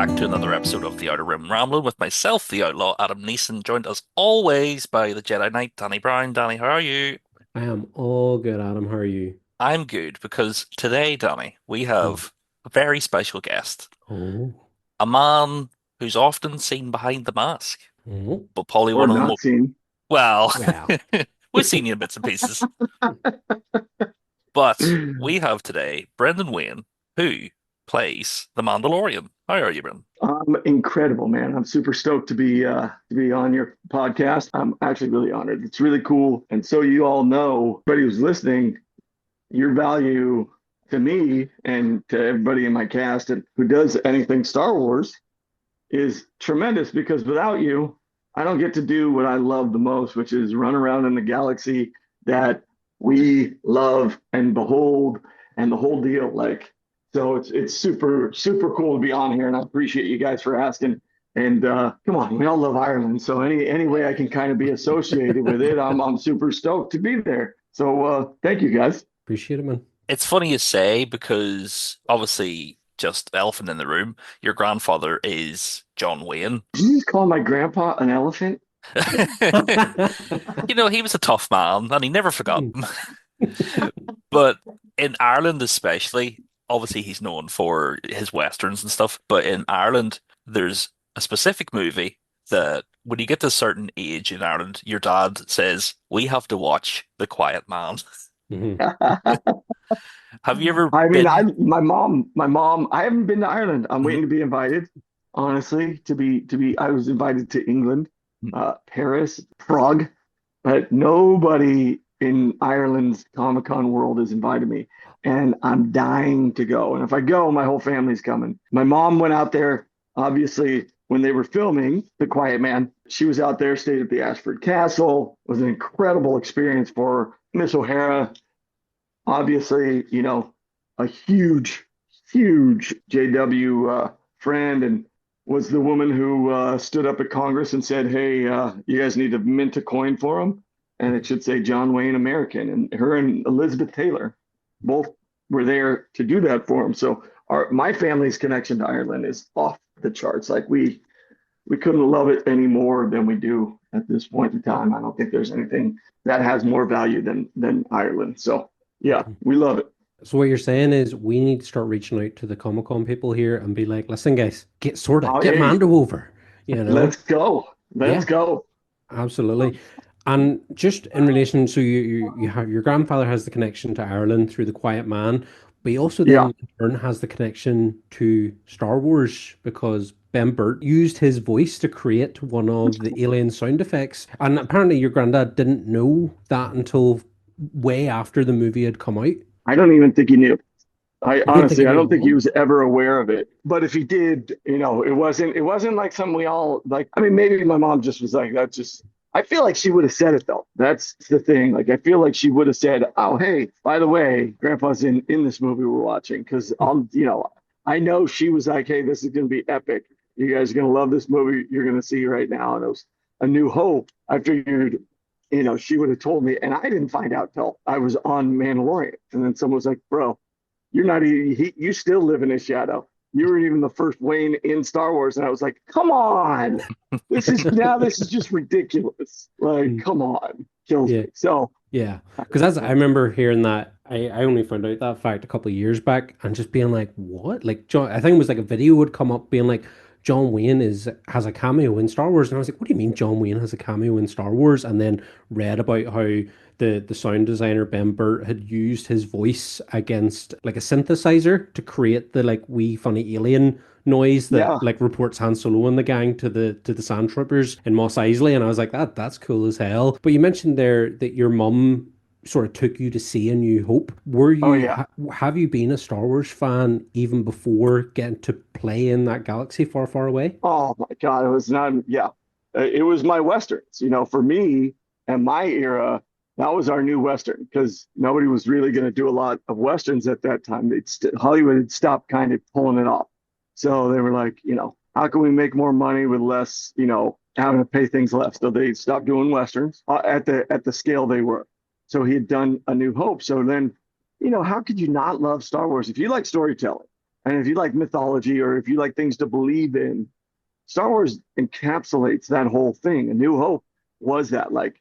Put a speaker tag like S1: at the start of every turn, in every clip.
S1: back to another episode of The Outer Rim Rambling with myself, the Outlaw Adam Neeson, joined as always by the Jedi Knight, Danny Brown. Danny, how are you?
S2: I am all good, Adam. How are you?
S1: I'm good because today, Danny, we
S2: Mm.
S1: have a very special guest,
S2: Oh,
S1: a man who's often seen behind the mask,
S2: oh,
S1: but probably
S3: Or
S1: one of the
S3: not
S1: most,
S3: seen.
S1: well,
S2: well.
S1: we've seen you in bits and pieces, but we have today Brendan Wayne, who plays the Mandalorian. How are you, Brendan?
S3: Incredible, man. I'm super stoked to be on your podcast. I'm actually really honored. It's really cool. And so you all know, everybody who's listening, your value to me and to everybody in my cast and who does anything Star Wars is tremendous because without you, I don't get to do what I love the most, which is run around in the galaxy that we love and behold and the whole deal. Like, so it's super cool to be on here, and I appreciate you guys for asking. And come on, we all love Ireland, so any way I can kind of be associated with it, I'm super stoked to be there. So thank you guys.
S2: Appreciate it, man.
S1: It's funny you say because obviously, just elephant in the room, your grandfather is John Wayne.
S3: Did you just call my grandpa an elephant?
S1: You know, he was a tough man and he never forgot. But in Ireland, especially, obviously, he's known for his westerns and stuff. But in Ireland, there's a specific movie that when you get to a certain age in Ireland, your dad says, "We have to watch The Quiet Man."
S2: Mhm.
S1: Have you ever
S3: I mean,
S1: been?
S3: my mom, I haven't been to Ireland. I'm
S1: Mhm.
S3: waiting to be invited, honestly, I was invited to England, Paris, Prague, but nobody in Ireland's Comic-Con world has invited me. And I'm dying to go. And if I go, my whole family's coming. My mom went out there, obviously, when they were filming The Quiet Man. She was out there, stayed at the Ashford Castle. It was an incredible experience for her. Miss O'Hara, obviously, a huge JW friend and was the woman who stood up at Congress and said, "Hey, you guys need to mint a coin for him, and it should say John Wayne American." And her and Elizabeth Taylor both were there to do that for him. So my family's connection to Ireland is off the charts. Like we couldn't love it any more than we do at this point in time. I don't think there's anything that has more value than Ireland. So yeah, we love it.
S2: So what you're saying is we need to start reaching out to the Comic Con people here and be like, listen, guys, get sorted,
S3: Oh,
S2: get
S3: hey,
S2: Mando over, you know?
S3: let's go. Let's
S2: Yeah,
S3: go.
S2: absolutely. And just in relation, so you have your grandfather has the connection to Ireland through the Quiet Man, but he also
S3: Yeah.
S2: then in turn has the connection to Star Wars because Ben Burt used his voice to create one of the alien sound effects. And apparently your granddad didn't know that until way after the movie had come out.
S3: I don't even think he knew. I
S2: You don't think he
S3: honestly, I
S2: knew at
S3: don't think he
S2: all?
S3: was ever aware of it. But if he did, it wasn't like something we all like. I mean, maybe my mom just was like, that's just, I feel like she would have said it though. That's the thing. Like, I feel like she would have said, "Oh, hey, by the way, Grandpa's in this movie we're watching." Because I know she was like, "Hey, this is going to be epic. You guys are going to love this movie. You're going to see right now." And it was A New Hope. I figured, she would have told me, and I didn't find out till I was on Mandalorian. And then someone was like, "Bro, you're not even, you still live in his shadow. You were even the first Wayne in Star Wars." And I was like, come on. This is just ridiculous. Like,
S2: Mm.
S3: come on. Kills
S2: Yeah.
S3: me. So,
S2: Yeah, because I remember hearing that. I only found out that fact a couple of years back and just being like, what? Like John, I think it was like a video would come up being like, John Wayne has a cameo in Star Wars, and I was like, what do you mean John Wayne has a cameo in Star Wars? And then read about how the sound designer Ben Burt had used his voice against like a synthesizer to create the like wee funny alien noise that
S3: yeah,
S2: like reports Han Solo and the gang to the Sand Troopers in Mos Eisley, and I was like, that's cool as hell. But you mentioned there that your mum sort of took you to see A New Hope. Were
S3: oh,
S2: you
S3: yeah.
S2: have you been a Star Wars fan even before getting to play in that galaxy far, far away?
S3: Oh, my God. It was not, yeah. It was my Westerns. For me and my era, that was our new Western because nobody was really going to do a lot of Westerns at that time. Hollywood had stopped kind of pulling it off. So they were like, how can we make more money with less, having to pay things less? So they stopped doing Westerns at the scale they were. So he had done A New Hope. So then, how could you not love Star Wars if you like storytelling? And if you like mythology or if you like things to believe in, Star Wars encapsulates that whole thing. A New Hope was that like,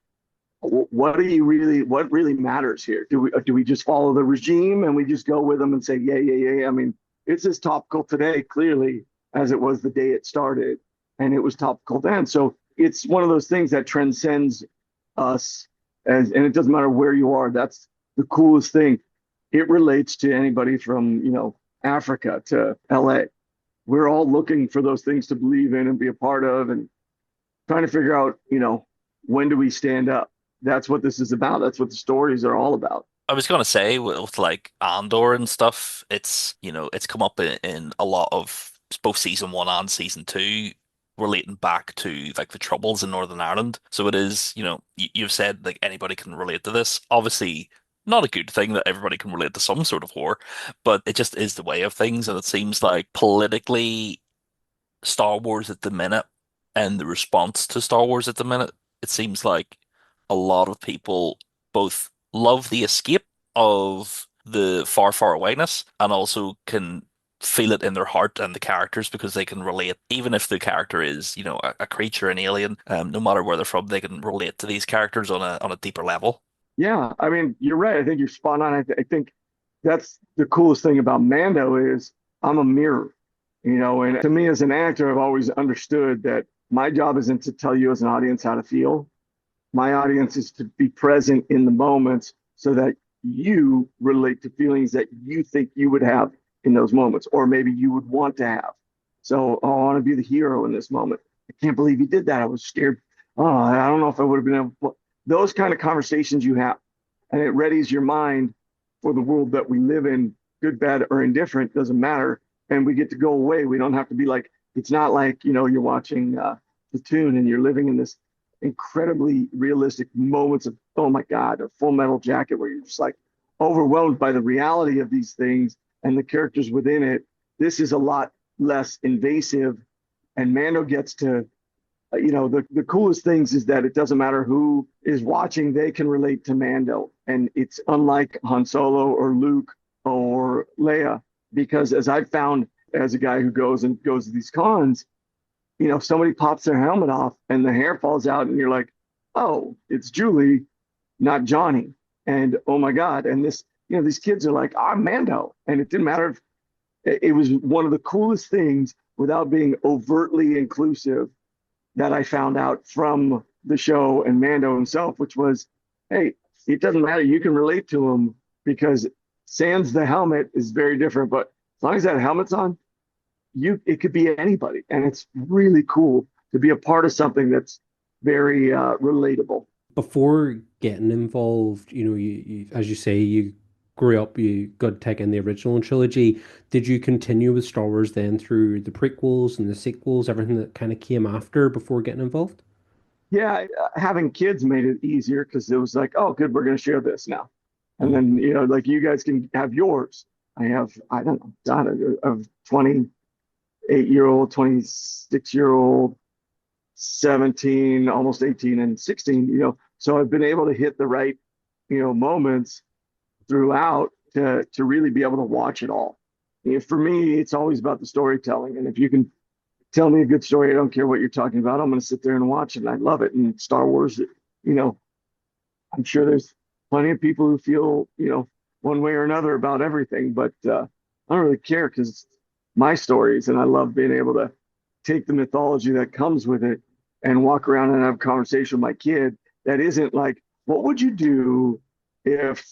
S3: what really matters here? Do we just follow the regime and we just go with them and say, yeah, yeah, yeah? I mean, it's as topical today, clearly, as it was the day it started, and it was topical then. So it's one of those things that transcends us, and it doesn't matter where you are. That's the coolest thing. It relates to anybody from, Africa to LA. We're all looking for those things to believe in and be a part of, and trying to figure out, when do we stand up? That's what this is about. That's what the stories are all about.
S1: I was gonna say with like Andor and stuff, it's come up in a lot of both season one and season two, relating back to like the troubles in Northern Ireland. So it is, you've said like anybody can relate to this. Obviously, not a good thing that everybody can relate to some sort of war, but it just is the way of things, and it seems like politically Star Wars at the minute and the response to Star Wars at the minute, it seems like a lot of people both love the escape of the far, far awayness and also can feel it in their heart and the characters because they can relate, even if the character is, a creature, an alien, no matter where they're from, they can relate to these characters on a deeper level.
S3: Yeah, I mean, you're right. I think you're spot on. I think that's the coolest thing about Mando is I'm a mirror, and to me as an actor, I've always understood that my job isn't to tell you as an audience how to feel. My audience is to be present in the moments so that you relate to feelings that you think you would have in those moments, or maybe you would want to have. So, oh, I want to be the hero in this moment. I can't believe he did that. I was scared. Oh, I don't know if I would have been able. Those kind of conversations you have, and it readies your mind for the world that we live in, good, bad, or indifferent, doesn't matter. And we get to go away. We don't have to be like, it's not like, you're watching Platoon and you're living in this incredibly realistic moments of, oh my God, a Full Metal Jacket where you're just like overwhelmed by the reality of these things and the characters within it. This is a lot less invasive. And Mando gets to, the coolest things is that it doesn't matter who is watching, they can relate to Mando. And it's unlike Han Solo or Luke or Leia, because as I've found as a guy who goes to these cons, somebody pops their helmet off and the hair falls out, and you're like, oh, it's Julie, not Johnny. And oh my God. And these kids are like, I'm Mando. And it didn't matter if it was one of the coolest things without being overtly inclusive that I found out from the show and Mando himself, which was, hey, it doesn't matter. You can relate to him because sans the helmet is very different. But as long as that helmet's on, it could be anybody, and it's really cool to be a part of something that's very relatable.
S2: Before getting involved, as you say, you grew up, you got to take in the original trilogy. Did you continue with Star Wars then through the prequels and the sequels, everything that kind of came after before getting involved?
S3: Yeah, having kids made it easier because it was like, oh, good, we're going to share this now, and
S2: Mhm.
S3: then like you guys can have yours. I don't know, God, of 28-year-old, 26-year-old, 17, almost 18 and 16, so I've been able to hit the right, moments throughout to really be able to watch it all. For me, it's always about the storytelling. And if you can tell me a good story, I don't care what you're talking about, I'm going to sit there and watch it. And I love it. And Star Wars, I'm sure there's plenty of people who feel, one way or another about everything, but I don't really care because it's my stories. And I love being able to take the mythology that comes with it and walk around and have a conversation with my kid that isn't like, what would you do if,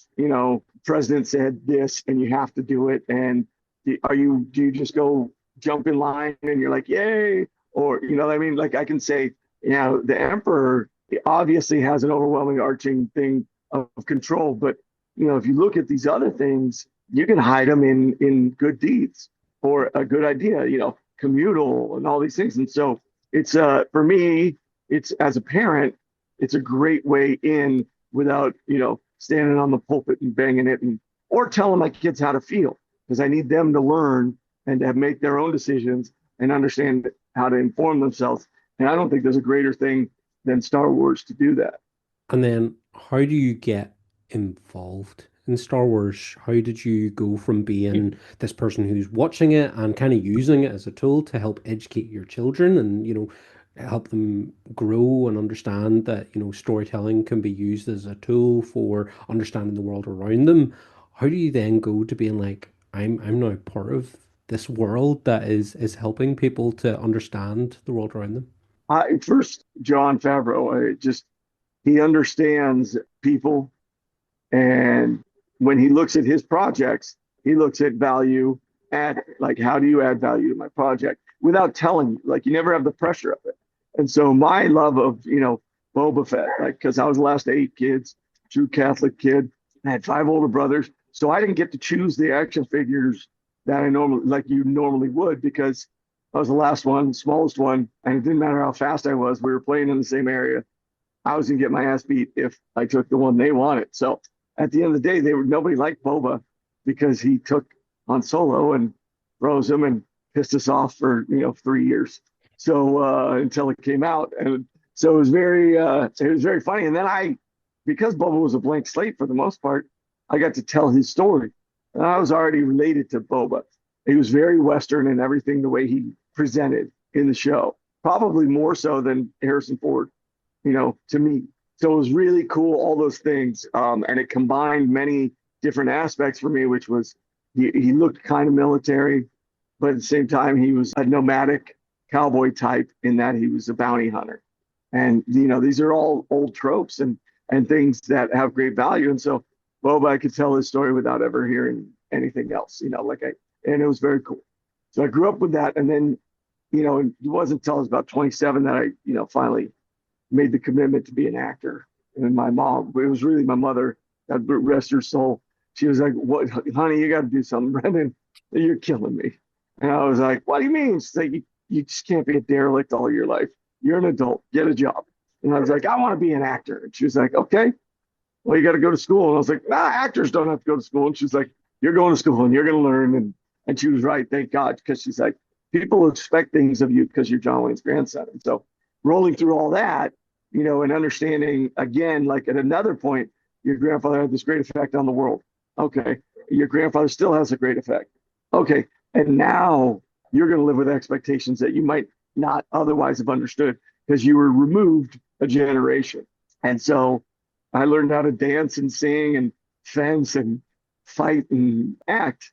S3: president said this and you have to do it? And do you just go jump in line and you're like, yay? Or, what I mean? Like I can say, the emperor obviously has an overwhelming arching thing of control, but, if you look at these other things, you can hide them in good deeds or a good idea, communal and all these things. And so it's for me, it's as a parent, it's a great way in without, standing on the pulpit and banging it or telling my kids how to feel, because I need them to learn and to make their own decisions and understand how to inform themselves. And I don't think there's a greater thing than Star Wars to do that.
S2: And then how do you get involved? in Star Wars? How did you go from being this person who's watching it and kind of using it as a tool to help educate your children and, help them grow and understand that, storytelling can be used as a tool for understanding the world around them? How do you then go to being like, I'm now part of this world that is helping people to understand the world around them?
S3: First, Jon Favreau, he understands people. And when he looks at his projects, he looks at value, add, like, how do you add value to my project without telling you? Like, you never have the pressure of it. And so my love of, Boba Fett, like, because I was the last of 8 kids, true Catholic kid. I had 5 older brothers. So I didn't get to choose the action figures that I normally, like you normally would, because I was the last one, smallest one, and it didn't matter how fast I was. We were playing in the same area. I was gonna get my ass beat if I took the one they wanted. So at the end of the day, nobody liked Boba because he took Han Solo and froze him and pissed us off for 3 years. So until it came out, and so it was very funny. And then because Boba was a blank slate for the most part, I got to tell his story, and I was already related to Boba. He was very Western in everything, the way he presented in the show, probably more so than Harrison Ford, to me. So it was really cool, all those things. And it combined many different aspects for me, which was he looked kind of military, but at the same time, he was a nomadic cowboy type in that he was a bounty hunter. And, these are all old tropes and things that have great value. And so Boba, I could tell his story without ever hearing anything else, and it was very cool. So I grew up with that. And then, it wasn't until I was about 27 that I, finally made the commitment to be an actor. And my mom, it was really my mother, God rest her soul. She was like, "What, honey, you got to do something, Brendan. You're killing me." And I was like, "What do you mean?" She's like, you just can't be a derelict all your life. You're an adult. Get a job." And I was like, "I want to be an actor." And she was like, "Okay, well, you got to go to school." And I was like, "Nah, actors don't have to go to school." And she's like, "You're going to school and you're going to learn." And she was right, thank God, because she's like, people expect things of you because you're John Wayne's grandson. And so rolling through all that, and understanding, again, like at another point, your grandfather had this great effect on the world. Okay. Your grandfather still has a great effect. Okay. And now you're going to live with expectations that you might not otherwise have understood because you were removed a generation. And so I learned how to dance and sing and fence and fight and act.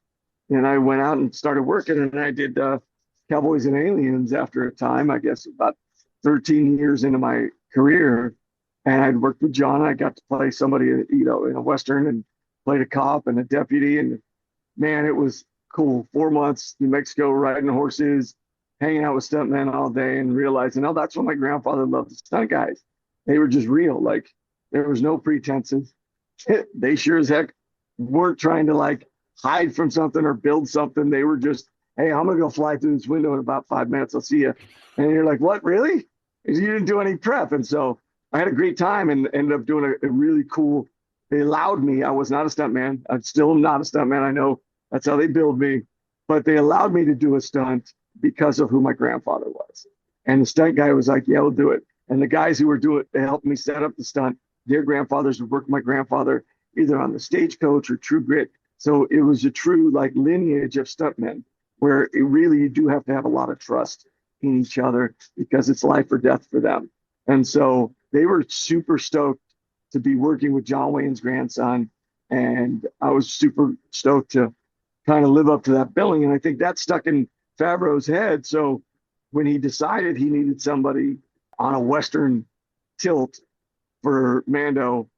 S3: And I went out and started working, and I did Cowboys and Aliens after a time, I guess about 13 years into my career. And I'd worked with John. I got to play somebody, in a Western, and played a cop and a deputy. And man, it was cool. 4 months, New Mexico, riding horses, hanging out with stuntmen all day, and realizing, oh, that's what my grandfather loved, the stunt guys. They were just real. Like, there was no pretenses. They sure as heck weren't trying to like hide from something or build something. They were just, "Hey, I'm gonna go fly through this window in about 5 minutes. I'll see you." And you're like, "What, really?" You didn't do any prep. And so I had a great time and ended up doing a really cool. They allowed me. I was not a stuntman. I still am not a stuntman. I know that's how they build me, but they allowed me to do a stunt because of who my grandfather was. And the stunt guy was like, "Yeah, we'll do it." And the guys who were doing it, they helped me set up the stunt. Their grandfathers would work with my grandfather either on the Stagecoach or True Grit. So it was a true like lineage of stuntmen where it really, you do have to have a lot of trust in each other because it's life or death for them. And so they were super stoked to be working with John Wayne's grandson. And I was super stoked to kind of live up to that billing. And I think that stuck in Favreau's head. So when he decided he needed somebody on a Western tilt for Mando,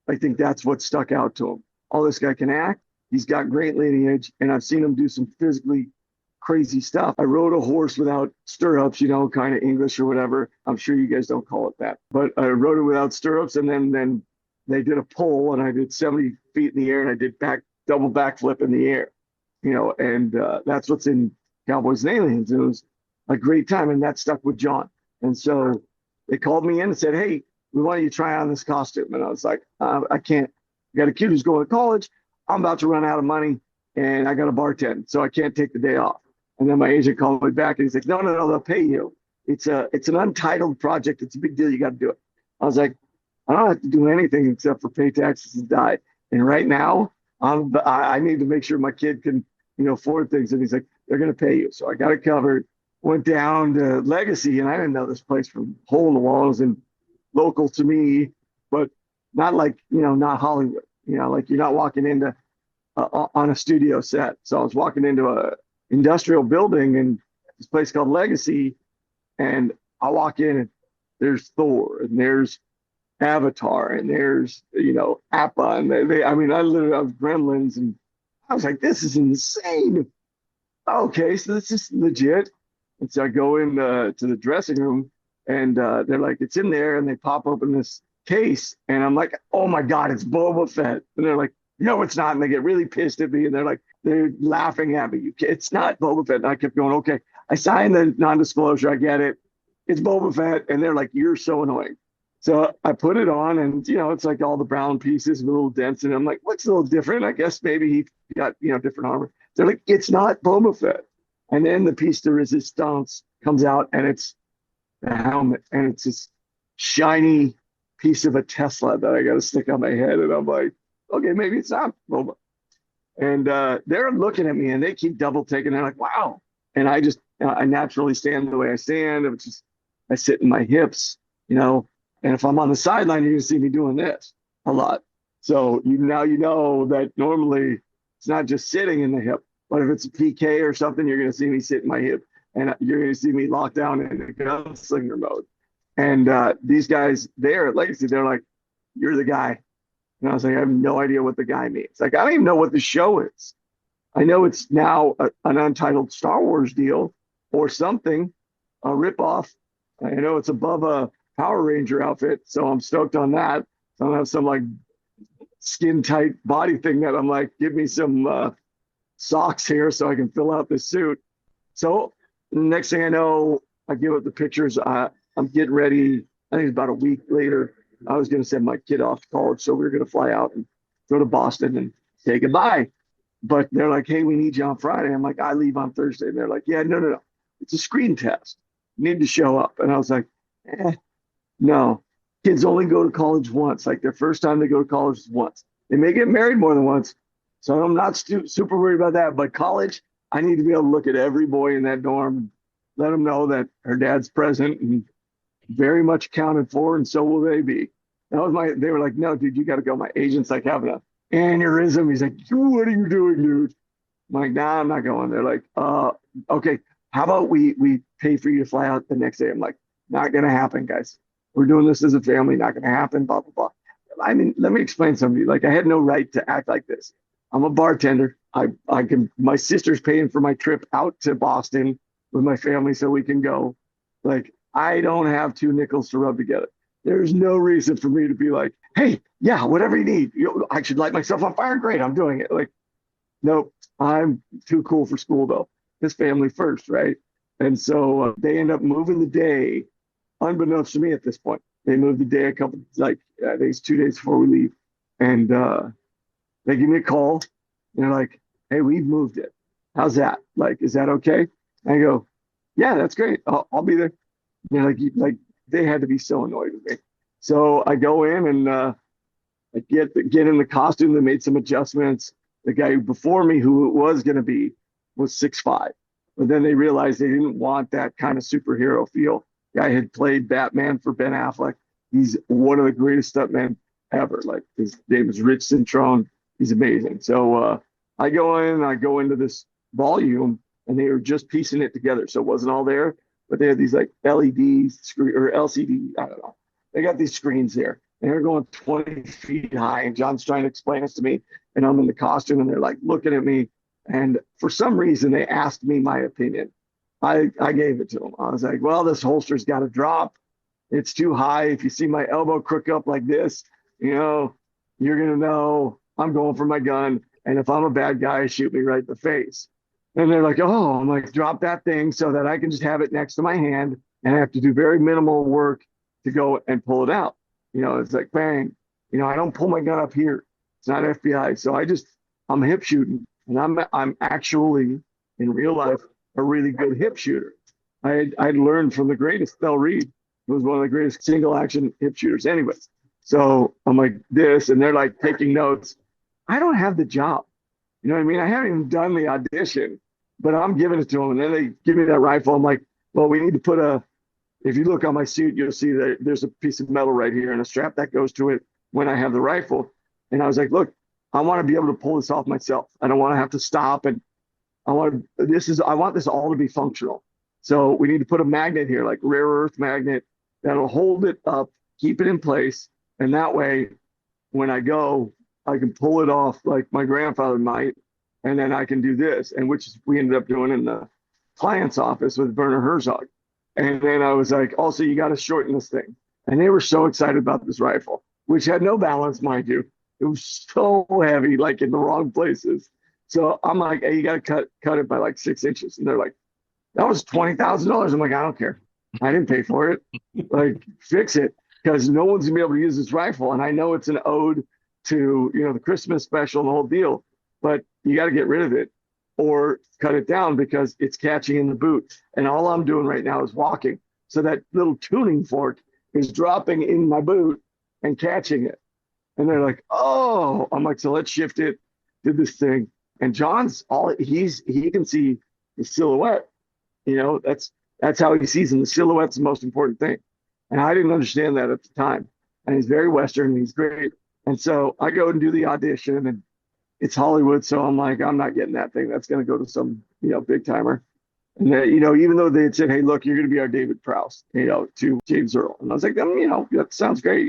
S3: I think that's what stuck out to him. Oh, this guy can act. He's got great lineage, and I've seen him do some physically crazy stuff. I rode a horse without stirrups, kind of English or whatever. I'm sure you guys don't call it that, but I rode it without stirrups, and then they did a pull, and I did 70 feet in the air, and I did double backflip in the air, and that's what's in Cowboys and Aliens. It was a great time, and that stuck with John. And so they called me in and said, "Hey, we want you to try on this costume." And I was like, "I can't. I got a kid who's going to college. I'm about to run out of money, and I got a bartend, so I can't take the day off." And then my agent called me back, and he's like, "No, no, no, they'll pay you. It's an untitled project. It's a big deal. You got to do it." I was like, "I don't have to do anything except for pay taxes and die. And right now, I need to make sure my kid can, afford things. And he's like, they're going to pay you. So I got it covered. Went down to Legacy, and I didn't know this place from hole in the walls and local to me, but not like, not Hollywood. Like you're not walking into on a studio set. So I was walking into a industrial building and this place called Legacy, and I walk in and there's Thor and there's Avatar and there's Appa and I mean I literally I was Gremlins and I was like, this is insane. Okay, so this is legit. And so I go in to the dressing room and they're like, it's in there, and they pop open this case and I'm like, oh my God, it's Boba Fett. And they're like, no, it's not. And they get really pissed at me and they're laughing at me. It's not Boba Fett. And I kept going, okay, I signed the non-disclosure. I get it. It's Boba Fett. And they're like, you're so annoying. So I put it on and, it's like all the brown pieces with little dents. And I'm like, looks a little different. I guess maybe he got, different armor. They're like, it's not Boba Fett. And then the piece de resistance comes out and it's the helmet and it's this shiny piece of a Tesla that I got to stick on my head. And I'm like, okay, maybe it's not Boba. And they're looking at me and they keep double taking. They're like, wow. And I naturally stand the way I stand. It's just, I sit in my hips, and if I'm on the sideline, you're going to see me doing this a lot. So now you know that normally it's not just sitting in the hip, but if it's a PK or something, you're going to see me sit in my hip and you're going to see me locked down in a gunslinger mode. And these guys there at Legacy, they're like, you're the guy. And I was like, I have no idea what the guy means. Like, I don't even know what the show is. I know it's now an untitled Star Wars deal or something, a ripoff. I know it's above a Power Ranger outfit, so I'm stoked on that. So I don't have some like skin tight body thing that I'm like, give me some socks here so I can fill out this suit. So next thing I know, I give up the pictures. I'm getting ready. I think it's about a week later. I was going to send my kid off to college, so we were going to fly out and go to Boston and say goodbye. But they're like, hey, we need you on Friday. I'm like, I leave on Thursday. And they're like, yeah, no. It's a screen test. You need to show up. And I was like, no. Kids only go to college once. Like their first time they go to college is once. They may get married more than once. So I'm not super worried about that. But college, I need to be able to look at every boy in that dorm, let them know that her dad's present and very much accounted for, and so will they be. They were like, no, dude, you got to go. My agent's like having an aneurysm. He's like, what are you doing, dude? I'm like, nah, I'm not going. They're like, okay, how about we pay for you to fly out the next day? I'm like, not going to happen, guys. We're doing this as a family, not going to happen, blah, blah, blah. I mean, let me explain something. Like, I had no right to act like this. I'm a bartender. My sister's paying for my trip out to Boston with my family so we can go. Like, I don't have two nickels to rub together. There's no reason for me to be like, hey, yeah, whatever you need. I should light myself on fire. Great, I'm doing it. Like, nope, I'm too cool for school, though. His family first, right? And so they end up moving the day, unbeknownst to me at this point. They moved the day I think it's 2 days before we leave. And they give me a call. And they're like, hey, we've moved it. How's that? Like, is that okay? I go, yeah, that's great. I'll be there. Like they had to be so annoyed with me. So I go in and I get in the costume. They made some adjustments. The guy before me, who it was going to be, was 6'5", but then they realized they didn't want that kind of superhero feel. Guy had played Batman for Ben Affleck. He's one of the greatest stuntmen ever. Like his name is Rich Cintrone. He's amazing. So I go into this volume, and they were just piecing it together, so it wasn't all there. But they had these like LED screen or LCD, I don't know. They got these screens there, and they're going 20 feet high. And John's trying to explain this to me, and I'm in the costume, and they're like looking at me. And for some reason, they asked me my opinion. I gave it to them. I was like, well, this holster's got to drop. It's too high. If you see my elbow crook up like this, you're going to know I'm going for my gun. And if I'm a bad guy, shoot me right in the face. And they're like, oh, I'm like, drop that thing so that I can just have it next to my hand. And I have to do very minimal work to go and pull it out. It's like, bang. I don't pull my gun up here. It's not FBI. So I'm hip shooting. And I'm actually, in real life, a really good hip shooter. I'd learned from the greatest, Thel Reed, who was one of the greatest single action hip shooters. Anyways, so I'm like this, and they're like taking notes. I don't have the job. You know what I mean? I haven't even done the audition, but I'm giving it to them. And then they give me that rifle. I'm like, well, we need to put if you look on my suit, you'll see that there's a piece of metal right here and a strap that goes to it when I have the rifle. And I was like, look, I want to be able to pull this off myself. I don't want to have to stop. And I want this all to be functional. So we need to put a magnet here, like rare earth magnet that'll hold it up, keep it in place. And that way, when I go, I can pull it off like my grandfather might. And then I can do this. And which we ended up doing in the client's office with Werner Herzog. And then I was like, also, you got to shorten this thing. And they were so excited about this rifle, which had no balance, mind you. It was so heavy, like in the wrong places. So I'm like, hey, you got to cut it by like 6 inches. And they're like, that was $20,000. I'm like, I don't care. I didn't pay for it. Like, fix it, because no one's gonna be able to use this rifle. And I know it's an ode to, the Christmas special and the whole deal, but you got to get rid of it or cut it down because it's catching in the boot. And all I'm doing right now is walking. So that little tuning fork is dropping in my boot and catching it. And they're like, oh, I'm like, so let's shift it, did this thing. And John's he can see the silhouette. That's how he sees him. The silhouette's the most important thing. And I didn't understand that at the time. And he's very Western, and he's great. And so I go and do the audition, and it's Hollywood. So I'm like, I'm not getting that thing. That's going to go to some, big timer. And then, even though they had said, hey, look, you're going to be our David Prowse, to James Earl. And I was like, that sounds great.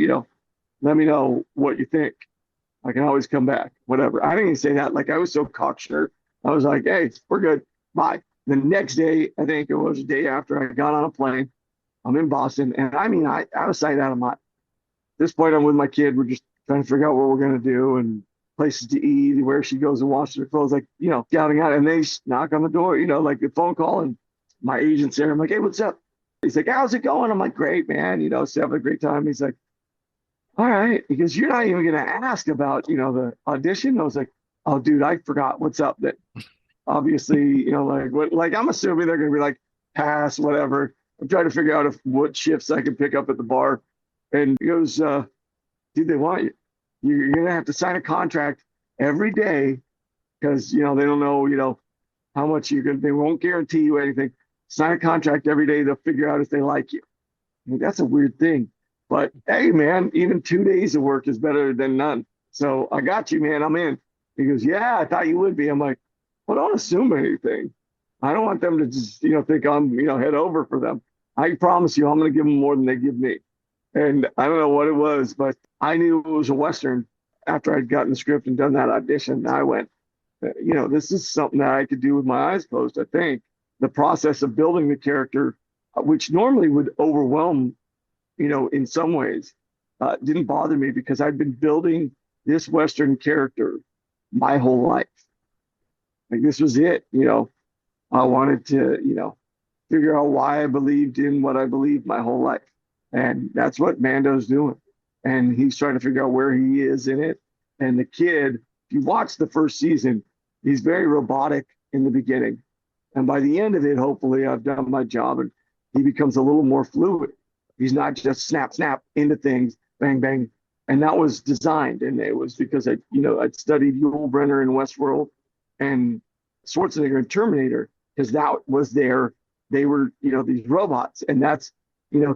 S3: Let me know what you think. I can always come back, whatever. I didn't even say that. Like, I was so cocksure. I was like, hey, we're good. Bye. The next day, I think it was the day after, I got on a plane. I'm in Boston. And I mean, I out of sight, out of mind. At this point, I'm with my kid. We're just trying to figure out what we're going to do and places to eat, where she goes and washes her clothes, like, scouting out. And they knock on the door, like the phone call. And my agent's there. I'm like, hey, what's up? He's like, how's it going? I'm like, great, man. So having a great time. He's like, all right. Because you're not even going to ask about, the audition. I was like, oh, dude, I forgot. What's up? That obviously, like I'm assuming they're going to be like, pass, whatever. I'm trying to figure out what shifts I can pick up at the bar. And he goes, dude, they want you. You're going to have to sign a contract every day because, they don't know, how much they won't guarantee you anything. Sign a contract every day. They'll figure out if they like you. I mean, that's a weird thing. But hey, man, even 2 days of work is better than none. So I got you, man. I'm in. He goes, yeah, I thought you would be. I'm like, well, don't assume anything. I don't want them to just, think I'm, head over for them. I promise you, I'm going to give them more than they give me. And I don't know what it was, but I knew it was a Western after I'd gotten the script and done that audition. I went, this is something that I could do with my eyes closed, I think. The process of building the character, which normally would overwhelm, in some ways, didn't bother me because I'd been building this Western character my whole life. Like, this was it, I wanted to, figure out why I believed in what I believed my whole life. And that's what Mando's doing. And he's trying to figure out where he is in it. And the kid, if you watch the first season, he's very robotic in the beginning. And by the end of it, hopefully I've done my job and he becomes a little more fluid. He's not just snap, snap into things, bang, bang. And that was designed. And it was because I'd studied Yul Brynner in Westworld and Schwarzenegger in Terminator, because that was they were, these robots. And that's,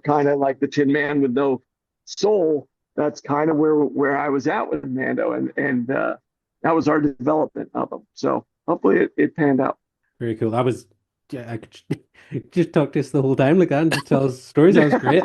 S3: kind of like the Tin Man with no soul. That's kind of where I was at with Mando. And that was our development of him. So hopefully it panned out.
S2: Very cool. That was, yeah, I could just talk to us the whole time, like, and just tell us stories. That was great.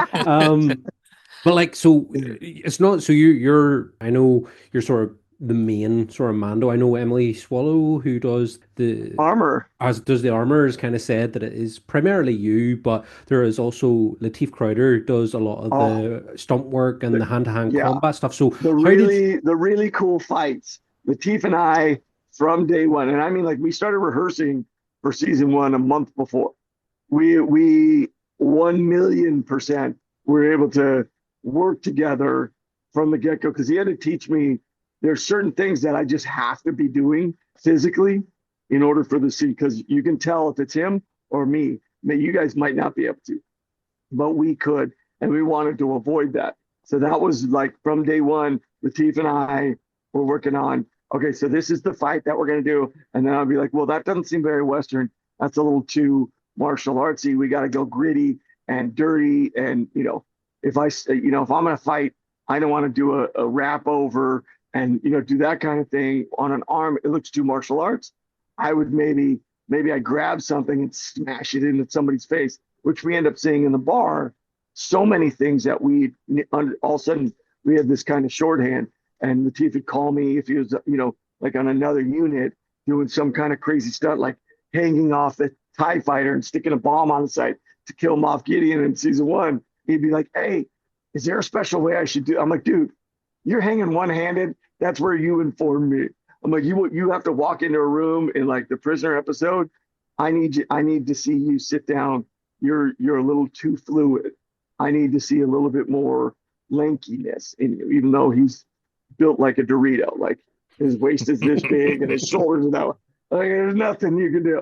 S2: But like, so it's not, so I know you're sort of the main sort of Mando. I know Emily Swallow, who does the
S3: Armor.
S2: does the armor, has kind of said that it is primarily you, but there is also Lateef Crowder does a lot of the stunt work and the hand-to-hand combat stuff. So
S3: the really cool fights, Lateef and I, from day one, and I mean, like, we started rehearsing for season 1 a month before. We 1,000,000% were able to work together from the get-go, because he had to teach me there's certain things that I just have to be doing physically in order for the scene, because you can tell if it's him or me. You guys might not be able to, but we could, and we wanted to avoid that. So that was like from day one, Lateef and I were working on okay, so this is the fight that we're going to do. And then I'll be like, well, that doesn't seem very Western. That's a little too martial artsy. We got to go gritty and dirty. And, if if I'm going to fight, I don't want to do a wrap over and, do that kind of thing on an arm. It looks too martial arts. I would maybe I grab something and smash it into somebody's face, which we end up seeing in the bar. So many things that all of a sudden we had this kind of shorthand, and Latif would call me if he was, like on another unit doing some kind of crazy stunt, like hanging off the TIE fighter and sticking a bomb on the side to kill Moff Gideon in season 1. He'd be like, hey, is there a special way I should do? I'm like, dude, you're hanging one-handed. That's where you inform me. I'm like, you have to walk into a room in like the prisoner episode. I need to see you sit down. You're a little too fluid. I need to see a little bit more lankiness in you, even though he's built like a Dorito. Like his waist is this big and his shoulders are that way. Like there's nothing you can do.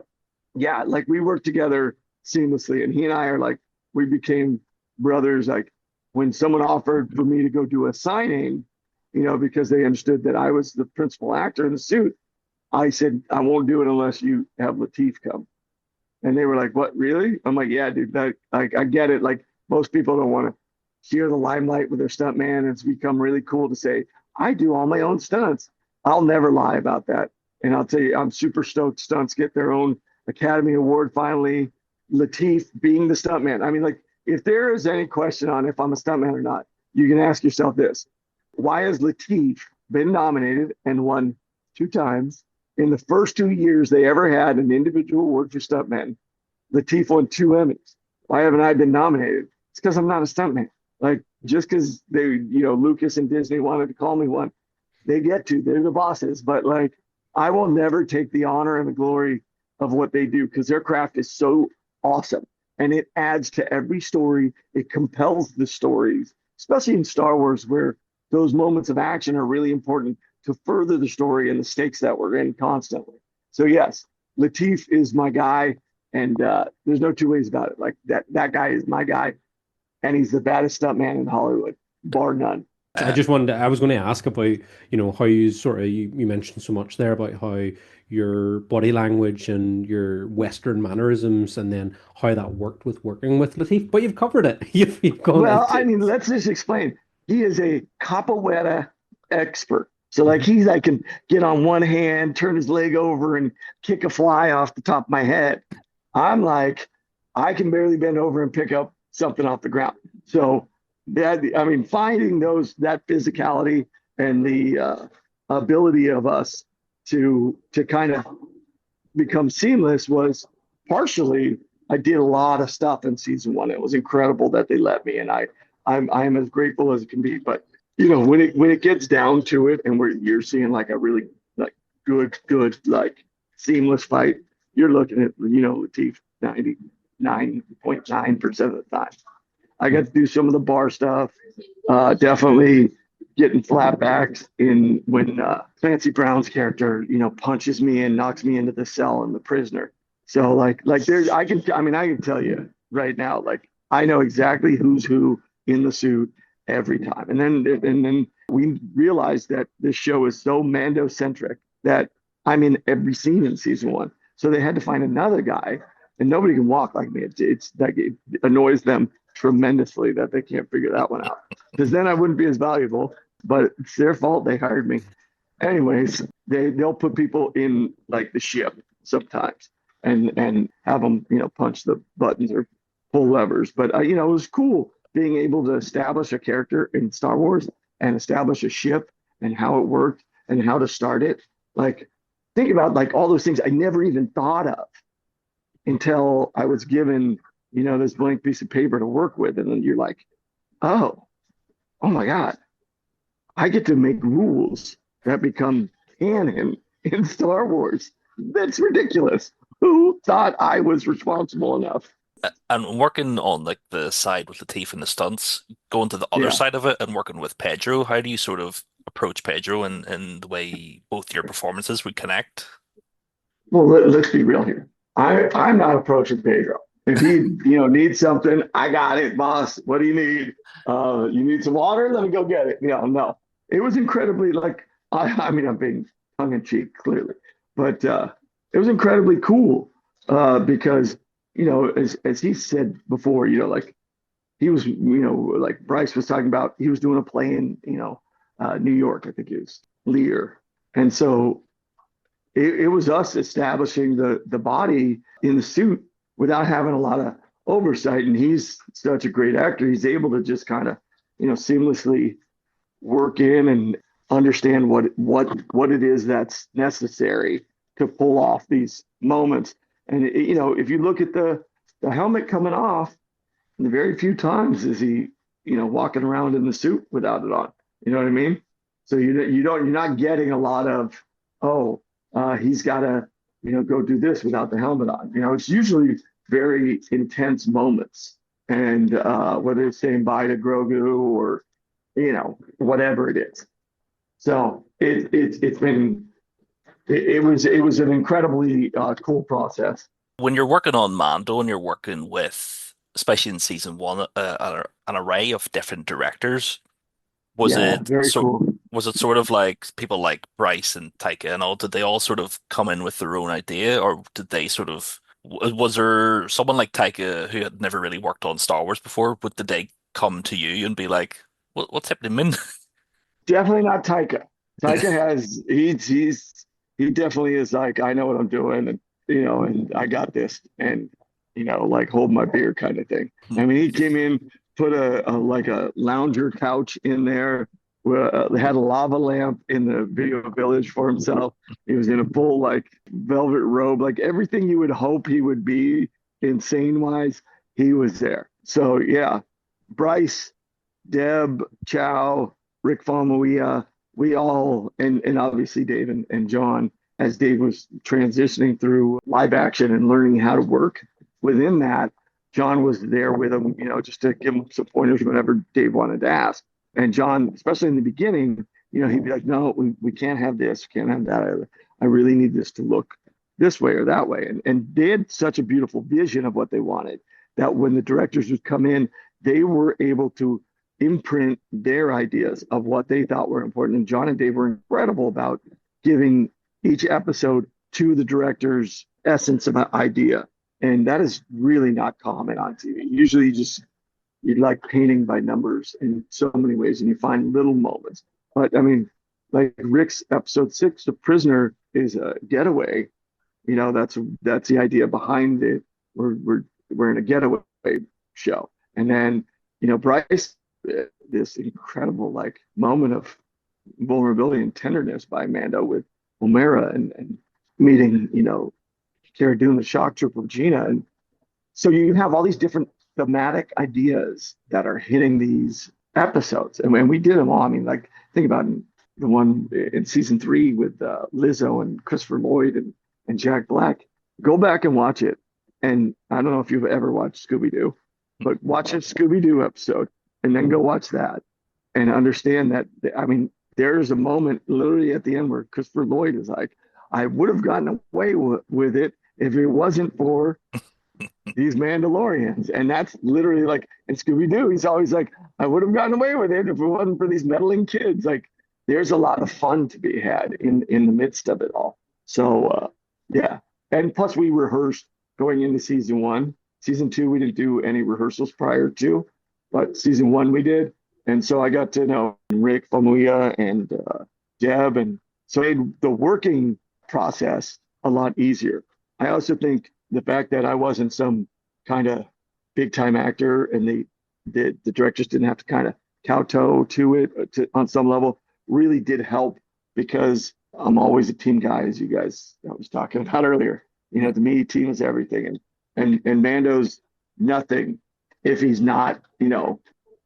S3: Yeah, like we work together seamlessly, and he and I are like, we became brothers. Like when someone offered for me to go do a signing, because they understood that I was the principal actor in the suit, I said, I won't do it unless you have Latif come. And they were like, what, really? I'm like, yeah, dude, I get it. Like most people don't want to share the limelight with their stunt man. It's become really cool to say, I do all my own stunts. I'll never lie about that. And I'll tell you, I'm super stoked stunts get their own Academy Award finally. Latif being the stuntman. I mean, like, if there is any question on if I'm a stuntman or not, you can ask yourself this. Why has Latif been nominated and won 2 times? In the first 2 years they ever had an individual award for stuntman, Latif won 2 Emmys. Why haven't I been nominated? It's because I'm not a stuntman. Like, just because they, Lucas and Disney wanted to call me one, they get to. They're the bosses. But, like, I will never take the honor and the glory of what they do because their craft is so awesome. And it adds to every story. It compels the stories, especially in Star Wars, where those moments of action are really important to further the story and the stakes that we're in constantly. So yes, Latif is my guy, and there's no 2 ways about it. Like that guy is my guy, and he's the baddest stuntman in Hollywood, bar none.
S2: I was going to ask about, how you sort of, you mentioned so much there about how your body language and your Western mannerisms and then how that worked with working with Latif, but you've covered it. You've gone
S3: Well,
S2: into
S3: I mean, let's just explain. He is a capoeira expert. So like I can get on one hand, turn his leg over and kick a fly off the top of my head. I'm like, I can barely bend over and pick up something off the ground. So finding that physicality and the ability of us to kind of become seamless was partially, I did a lot of stuff in season 1. It was incredible that they let me, and I'm as grateful as it can be. But when it gets down to it, and you're seeing like a really like good like seamless fight, you're looking at Latif 99.9% of the time. I got to do some of the bar stuff. Definitely getting flatbacks in when Clancy Brown's character, punches me and knocks me into the cell in The Prisoner. So like there's I can tell you right now, like I know exactly who's who in the suit every time. And then we realized that this show is so Mando centric that I'm in every scene in season 1. So they had to find another guy, and nobody can walk like me. It's like it annoys them tremendously that they can't figure that one out. Because then I wouldn't be as valuable. But it's their fault they hired me. Anyways, they'll put people in like the ship sometimes and have them punch the buttons or pull levers. But it was cool being able to establish a character in Star Wars and establish a ship and how it worked and how to start it. Like, think about like all those things I never even thought of until I was given, this blank piece of paper to work with. And then you're like, oh my God, I get to make rules that become canon in Star Wars. That's ridiculous. Who thought I was responsible enough?
S1: And working on like the side with Latif and the stunts, going to the other
S3: Yeah.
S1: side of it and working with Pedro, how do you sort of approach Pedro and the way both your performances would connect?
S3: Well, let's be real here. I'm not approaching Pedro. If he, needs something, I got it, boss. What do you need? You need some water? Let me go get it. No. It was incredibly like I'm being tongue in cheek, clearly. But it was incredibly cool because, as he said before, like he was, like Bryce was talking about, he was doing a play in, New York, I think it was Lear. And so it was us establishing the body in the suit without having a lot of oversight. And he's such a great actor. He's able to just kind of, seamlessly work in and understand what it is that's necessary to pull off these moments. And if you look at the helmet coming off, the very few times is he, walking around in the suit without it on. You know what I mean? So you're not getting a lot of, he's got to, go do this without the helmet on. It's usually very intense moments, and whether it's saying bye to Grogu or, whatever it is. So it was an incredibly cool process.
S1: When you're working on Mando and you're working with, especially in season one, an array of different directors, was
S3: Yeah,
S1: it
S3: very
S1: so?
S3: cool.
S1: Was it sort of like people like Bryce and Taika and all? Did they all sort of come in with their own idea, or did they sort of? Was there someone like Taika who had never really worked on Star Wars before? But did they come to you and be like, what's happening, man?"
S3: Definitely not Taika. Taika has he definitely is like, I know what I'm doing, and and I got this, and like hold my beer kind of thing. I mean, he came in, put a like a lounger couch in there, had a lava lamp in the video village for himself. He was in a full like velvet robe, like everything you would hope he would be insane wise, he was there. So yeah, Bryce, Deb, Chow, Rick Famuyiwa, we all, and obviously Dave and John, as Dave was transitioning through live action and learning how to work within that, John was there with him, just to give him some pointers whenever Dave wanted to ask. And John, especially in the beginning, he'd be like, no, we can't have this, can't have that. I really need this to look this way or that way. And they had such a beautiful vision of what they wanted that when the directors would come in, they were able to imprint their ideas of what they thought were important. And John and Dave were incredible about giving each episode to the director's essence of an idea. And that is really not common on TV. Usually you're like painting by numbers in so many ways, and you find little moments. But I mean, like Rick's episode 6, The Prisoner, is a getaway. That's the idea behind it. We're in a getaway show. And then, Bryce, this incredible like moment of vulnerability and tenderness by Mando with Omera and meeting, Cara Dune, the shock trooper of Gina. And so you have all these different thematic ideas that are hitting these episodes. And when we did them all, I mean, like, think about the one in season 3 with Lizzo and Christopher Lloyd and Jack Black. Go back and watch it. And I don't know if you've ever watched Scooby-Doo, but watch a Scooby-Doo episode and then go watch that and understand that, I mean, there's a moment literally at the end where Christopher Lloyd is like, I would have gotten away with it if it wasn't for these Mandalorians. And that's literally like in Scooby-Doo, he's always like, I would have gotten away with it if it wasn't for these meddling kids. Like, there's a lot of fun to be had in the midst of it all. So yeah. And plus we rehearsed going into season 1. Season 2, we didn't do any rehearsals prior to, but season 1 we did. And so I got to know Rick Famuyiwa and Deb, and so it made the working process a lot easier. I also think the fact that I wasn't some kind of big time actor, and the directors didn't have to kind of kowtow to it on some level, really did help, because I'm always a team guy, as you guys I was talking about earlier. To me, team is everything, and Mando's nothing if he's not,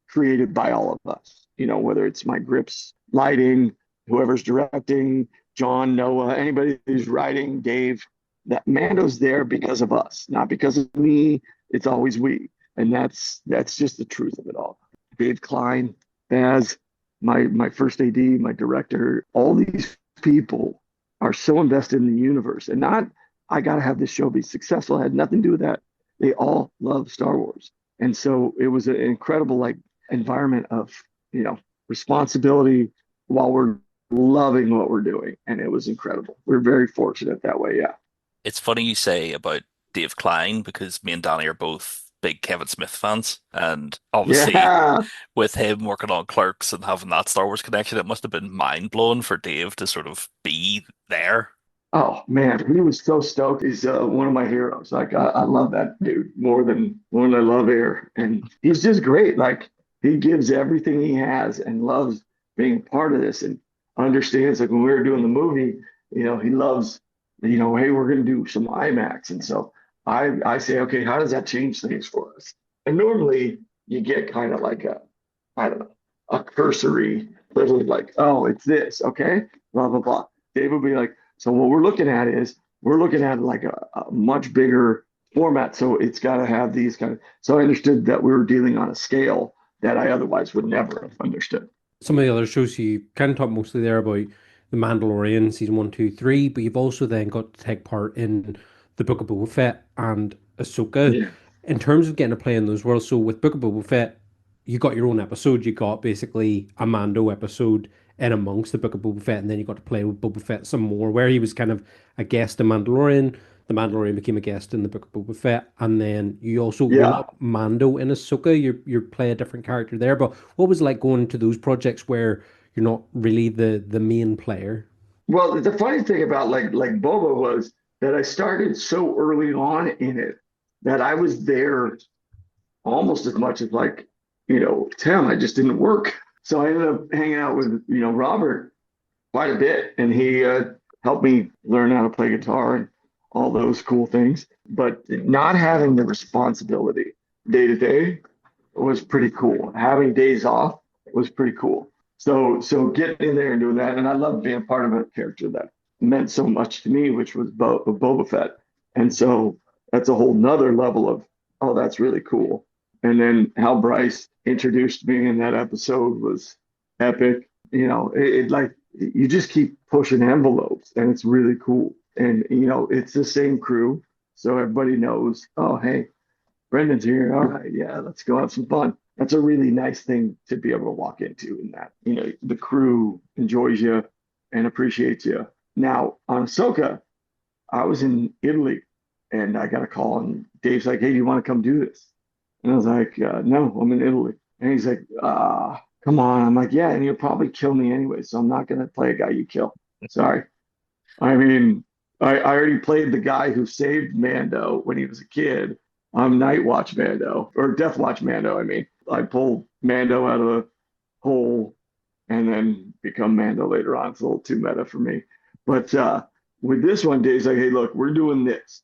S3: created by all of us. Whether it's my grips, lighting, whoever's directing, John, Noah, anybody who's writing, Dave. That Mando's there because of us, not because of me. It's always we, and that's just the truth of it all. Dave Klein, Baz, my first AD, my director, all these people are so invested in the universe, and not I got to have this show be successful. It had nothing to do with that. They all love Star Wars, and so it was an incredible like environment of responsibility while we're loving what we're doing, and it was incredible. We're very fortunate that way. Yeah.
S1: It's funny you say about Dave Klein because me and Danny are both big Kevin Smith fans, and obviously
S3: Yeah.
S1: with him working on Clerks and having that Star Wars connection, it must have been mind blowing for Dave to sort of be there.
S3: Oh man, he was so stoked. He's one of my heroes. Like I love that dude more than I love air, and he's just great. Like he gives everything he has and loves being a part of this, and understands. Like when we were doing the movie, he loves. Hey, we're gonna do some IMAX, and so I say, okay, how does that change things for us? And normally you get kind of like I don't know, a cursory, literally like, oh, it's this, okay, blah blah blah. Dave will be like. So what we're looking at like a much bigger format. So it's got to have these kind of. So I understood that we were dealing on a scale that I otherwise would never have understood.
S2: Some of the other shows you kind of talk mostly there about the Mandalorian season one, two, three, but you've also then got to take part in the Book of Boba Fett and Ahsoka.
S3: Yeah.
S2: In terms of getting to play in those worlds, so with Book of Boba Fett, you got your own episode. You got basically a Mando episode in amongst the Book of Boba Fett, and then you got to play with Boba Fett some more, where he was kind of a guest in Mandalorian. The Mandalorian became a guest in the Book of Boba Fett, and then you also you're
S3: Yeah.
S2: not Mando in Ahsoka. You play a different character there. But what was it like going to those projects where you're not really the main player?
S3: Well, the funny thing about like Boba was that I started so early on in it that I was there almost as much as like, Tim. I just didn't work. So I ended up hanging out with, Robert quite a bit, and he helped me learn how to play guitar and all those cool things. But not having the responsibility day to day was pretty cool. Having days off was pretty cool. So getting in there and doing that, and I loved being part of a character that meant so much to me, which was Boba Fett. And so that's a whole nother level of, oh, that's really cool. And then how Bryce introduced me in that episode was epic. It like you just keep pushing envelopes, and it's really cool. And it's the same crew, so everybody knows. Oh, hey, Brendan's here. All right, yeah, let's go have some fun. That's a really nice thing to be able to walk into, in that the crew enjoys you and appreciates you. Now on Ahsoka, I was in Italy, and I got a call, and Dave's like, "Hey, do you want to come do this?" And I was like, "No, I'm in Italy." And he's like, "Come on." I'm like, "Yeah, and you'll probably kill me anyway, so I'm not gonna play a guy you kill. Sorry." I mean, I already played the guy who saved Mando when he was a kid. I'm Night Watch Mando, or Death Watch Mando. I mean, I pulled Mando out of the hole and then become Mando later on. It's a little too meta for me. But with this one, Dave's like, "Hey, look, we're doing this."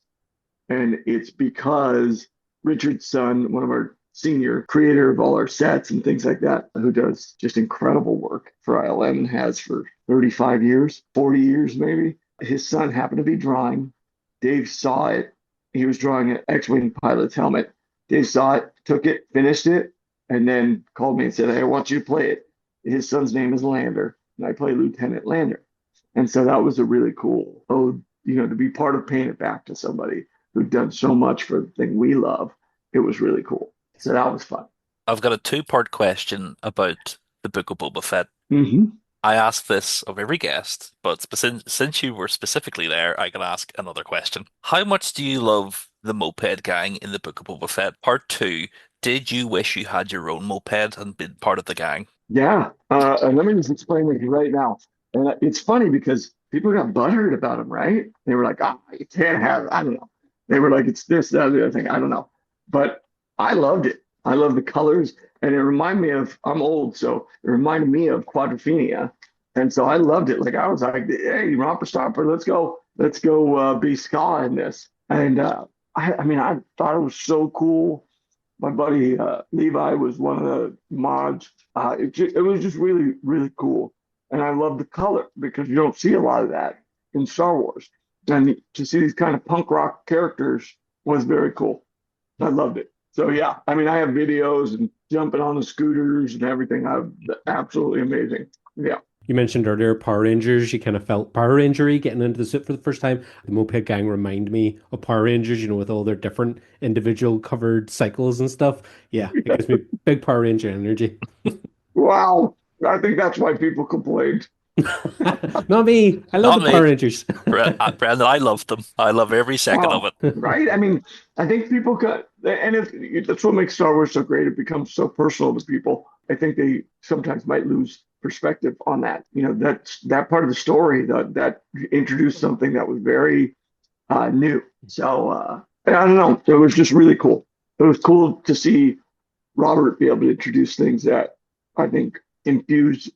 S3: And it's because Richard's son, one of our senior creator of all our sets and things like that, who does just incredible work for ILM and has for 35 years, 40 years maybe. His son happened to be drawing. Dave saw it. He was drawing an X-Wing pilot's helmet. Dave saw it, took it, finished it, and then called me and said, "Hey, I want you to play it." His son's name is Lander, and I play Lieutenant Lander. And so that was a really cool ode, to be part of paying it back to somebody who'd done so much for the thing we love. It was really cool. So that was fun.
S1: I've got a two-part question about the Book of Boba Fett.
S3: Hmm.
S1: I ask this of every guest, but since you were specifically there, I can ask another question. How much do you love the moped gang in the Book of Boba Fett? Part two, did you wish you had your own moped and been part of the gang?
S3: Yeah. And let me just explain it right now. And it's funny because people got butthurt about him, right? They were like, you can't have it. I don't know. They were like, it's this, that, the other thing. I don't know. But I loved it. I love the colors. And it reminded me of, I'm old, so it reminded me of Quadrophenia. And so I loved it. Like I was like, hey, romper stopper, let's go be ska in this. And I mean, I thought it was so cool. My buddy Levi was one of the mods. It was just really, really cool. And I love the color because you don't see a lot of that in Star Wars. And to see these kind of punk rock characters was very cool. I loved it. So yeah, I mean, I have videos and jumping on the scooters and everything. Absolutely amazing. Yeah.
S2: You mentioned earlier Power Rangers. You kind of felt Power Rangery getting into the suit for the first time. The Moped Gang remind me of Power Rangers, with all their different individual covered cycles and stuff. Yeah, it gives me big Power Ranger energy.
S3: Wow. I think that's why people complained.
S2: Not me. I love
S1: Not
S2: the Power
S1: me.
S2: Rangers.
S1: Brandon, I love them. I love every second of
S3: Oh,
S1: it.
S3: right. I mean, I think people got, and that's what makes Star Wars so great. It becomes so personal to people. I think they sometimes might lose perspective on that. That part of the story that introduced something that was very new. So I don't know. It was just really cool. It was cool to see Robert be able to introduce things that I think infuse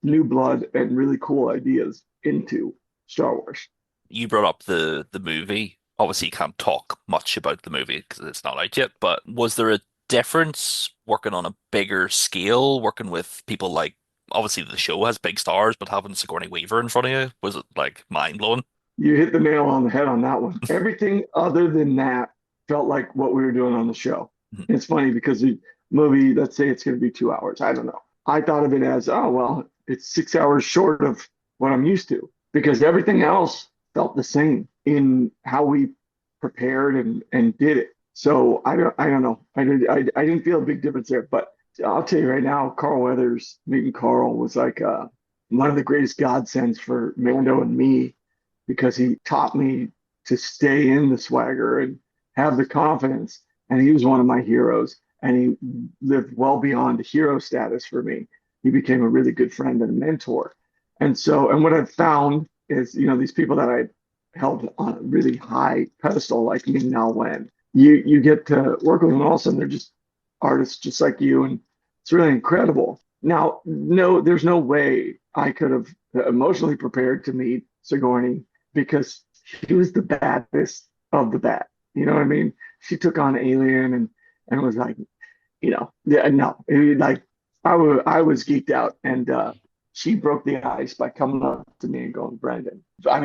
S3: new blood and really cool ideas into Star Wars.
S1: You brought up the movie. Obviously, you can't talk much about the movie because it's not out yet, but was there a difference working on a bigger scale, working with people like obviously the show has big stars, but having Sigourney Weaver in front of you, was it like mind blowing?
S3: You hit the nail on the head on that one. Everything other than that felt like what we were doing on the show. And it's funny because the movie, let's say it's going to be 2 hours. I don't know. I thought of it as, oh, well, it's 6 hours short of what I'm used to because everything else felt the same in how we prepared and did it. So I don't know. I didn't feel a big difference there, but I'll tell you right now, Carl Weathers meeting Carl was like one of the greatest godsends for Mando and me because he taught me to stay in the swagger and have the confidence. And he was one of my heroes. And he lived well beyond hero status for me. He became a really good friend and a mentor. And what I've found is, these people that I held on a really high pedestal, like Ming Na Wen, you get to work with them, and all of a sudden they're just artists just like you. And it's really incredible. Now, no, there's no way I could have emotionally prepared to meet Sigourney because she was the baddest of the bad. You know what I mean? She took on Alien and was like, yeah, no, I was geeked out, and she broke the ice by coming up to me and going, Brendan. I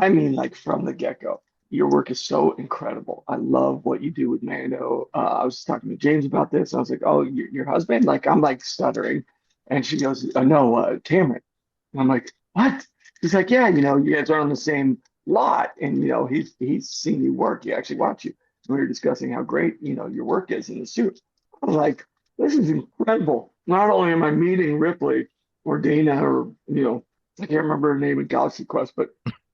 S3: mean, like from the get-go, your work is so incredible. I love what you do with Mando. I was talking to James about this. I was like, oh, your husband? Like, I'm like stuttering, and she goes, no, Cameron. And I'm like, what? He's like, yeah, you guys are on the same lot, and he's seen you work. He actually watched you. We were discussing how great your work is in the suit. I'm like, this is incredible. Not only am I meeting Ripley or Dana or I can't remember her name in Galaxy Quest, but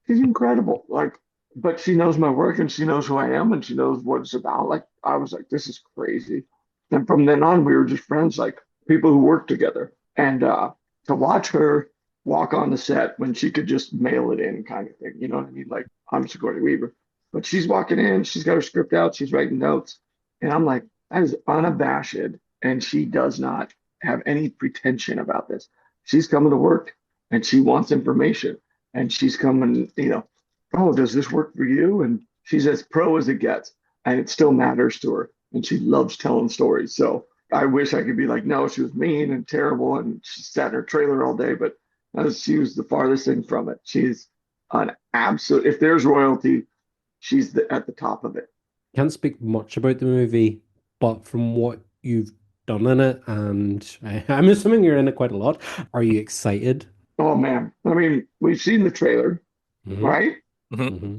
S3: she's incredible. Like, but she knows my work and she knows who I am and she knows what it's about. Like, I was like, this is crazy. And from then on, we were just friends, like people who work together. And to watch her walk on the set when she could just mail it in, kind of thing. You know what I mean? Like, I'm Sigourney Weaver, but she's walking in, she's got her script out, she's writing notes, and I'm like, that is unabashed, and she does not have any pretension about this. She's coming to work and she wants information, and she's coming, oh, does this work for you? And she's as pro as it gets, and it still matters to her, and she loves telling stories. So I wish I could be like, no, she was mean and terrible, and she sat in her trailer all day, but she was the farthest thing from it. She's an absolute, if there's royalty, she's at the top of it.
S2: Can't speak much about the movie, but from what you've done in it, and I'm assuming you're in it quite a lot, are you excited?
S3: Oh man, I mean, we've seen the trailer,
S2: Hmm.
S3: right?
S1: Hmm.
S2: Hmm.